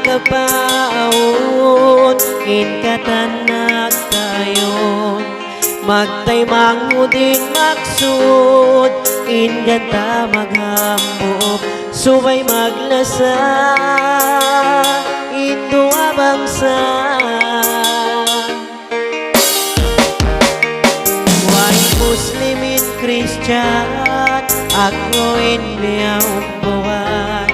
kapaon in katanak kayon magtaymang mo din maksud in ganta maghambop subay maglasa ito abangsa way Muslimin Christian ako inbiyang buhay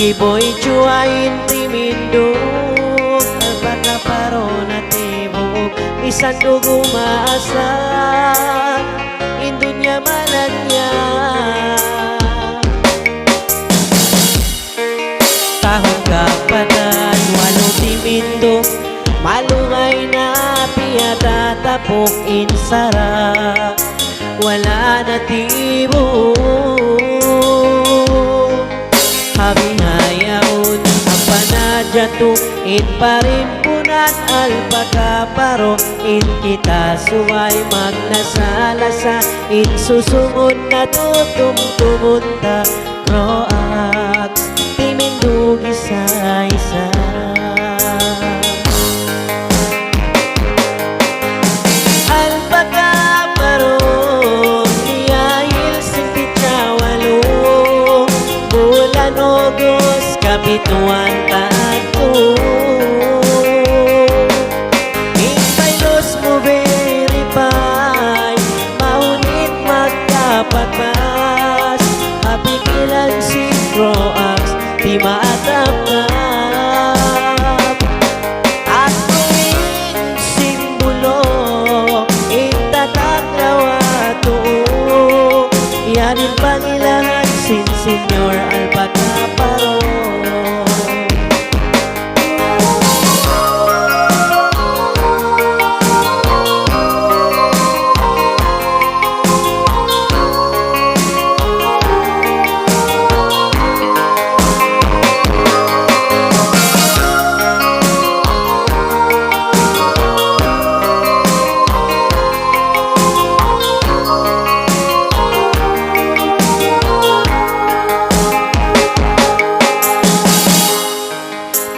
Kiboy cuain timindog Alpakaparo na tibok Isan dugo maasa Indunya malanya Tahong kapatan Walong timindog Malungay na piyatatapok insara Wala na tibok Habihayaon ang panadyato in parimpunan alpakaparo in kita suway magnasalasa in susungod na tutumtumunta kroak timindug isa-isa alpakaparo niyahil sintitawalo bulan Ogos kapituan tato Impaylos mo verify maunit magkapagpas hapikilan si Croax di maatap-tap ako in simbolo itatak lawato yanin pangilahan sin Senyor Alpakaparo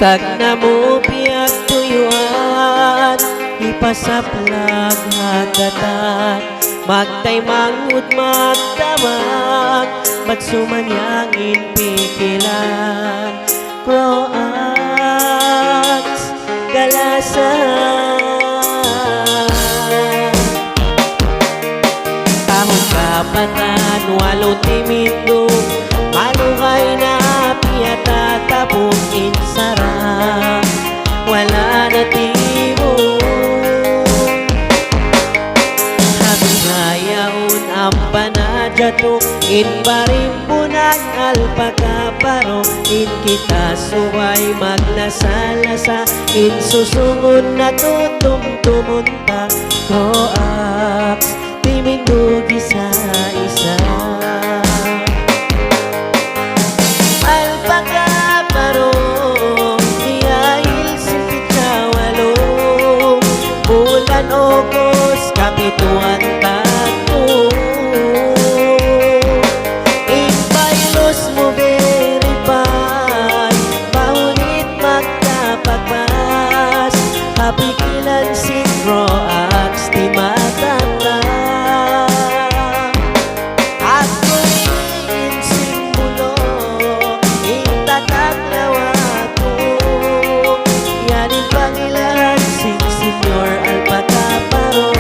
Tag na mo piyak tuyuan ipasaplag hagatan magtaymangud magdamag magsumanyangin pikilan Croax galasan tahong kapatan walong timindog malungay na piyatatapok insara wala na tibok habihayaon ang panadyato in parimpunan alpakaparo in kita suway maglasalasa in susungod na tutumtumunta Croax timindug isa-isa Alpakaparo niyahil sintitawalo bulan Ogos kapituan tato Impaylos mo verify maunit magkapagpas hapikilan si Croax di matatap ako in simbolo itatak lawato yanin pangilan si Senyor Alpakaparo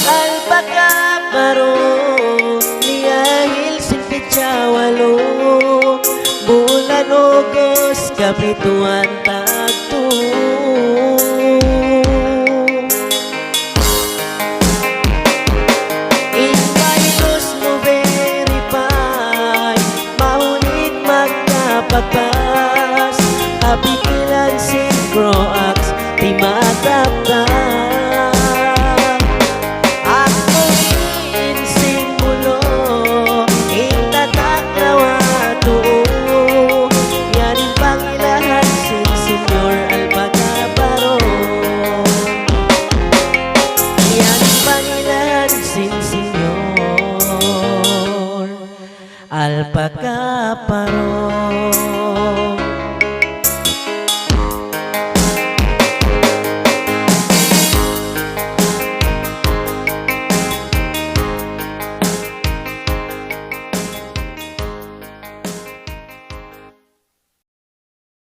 Alpakaparo niyahil sintitawalo bulan Ogos kapituan tato Impaylos mo verify maunit magkapagpas hapikilan si Croax di matatap